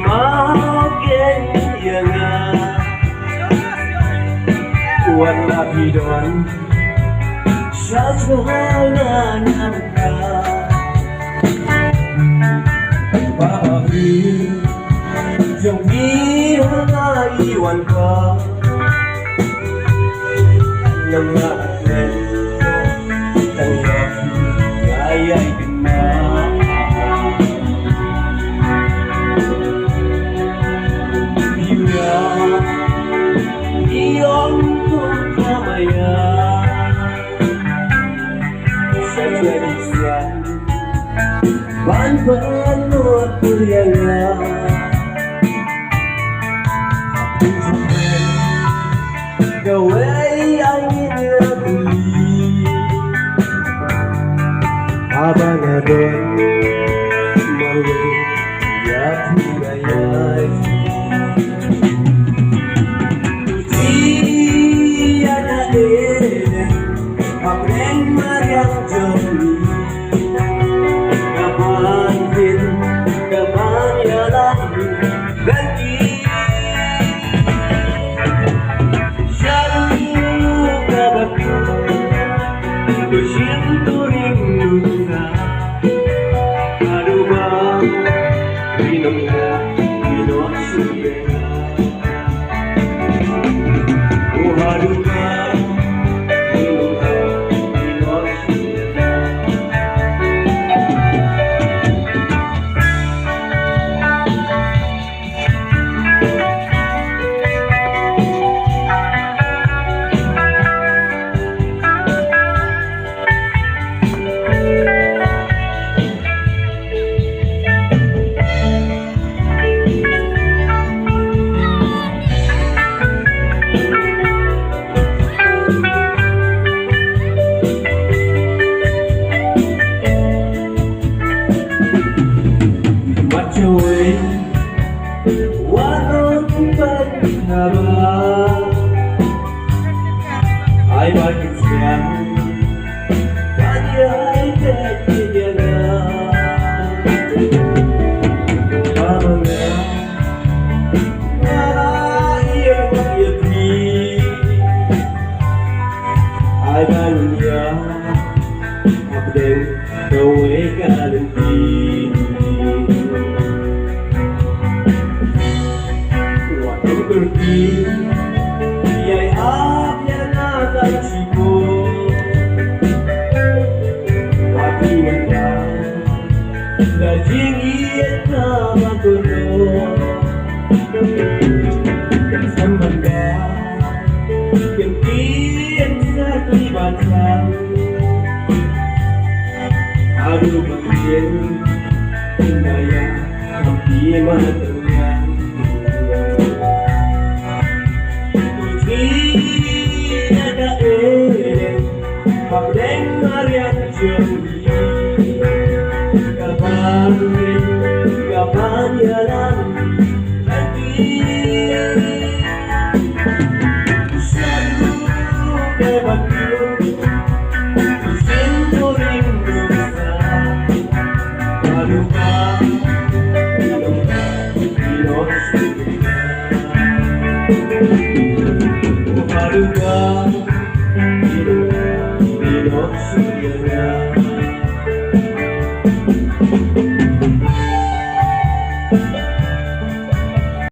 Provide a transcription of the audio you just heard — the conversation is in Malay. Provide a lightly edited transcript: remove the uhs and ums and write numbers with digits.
magkaibigan wala bidon sa tahanan ka Babawi yung di iwan ka ng natin tanggap ayay din na iyong kamaya sa tradisyon ban-ban mo at kuryanga gaway ang inabuli habang naroon marway at higayay Siento rindusa Arubang Pinangga Pinosubera O harubang Pinangga Pinosubera Away, walang pagnaba ay bakit siya kanya ay kanya na mamaya naiyak-iyak ay balon niya abdeng gaway kalantin pergi Iya'y akyat na tayo Tapi nga Dajing iyat na magulong Sambangga Gantian sa kalibansan Aro bagyan Indaya Ang di matangyan Pagdeng marian jombi Kapan yaran lagi Selalu berbatu Sinto rindusa Paduka Ilongka Inosubika Paduka Ilongka Inosubika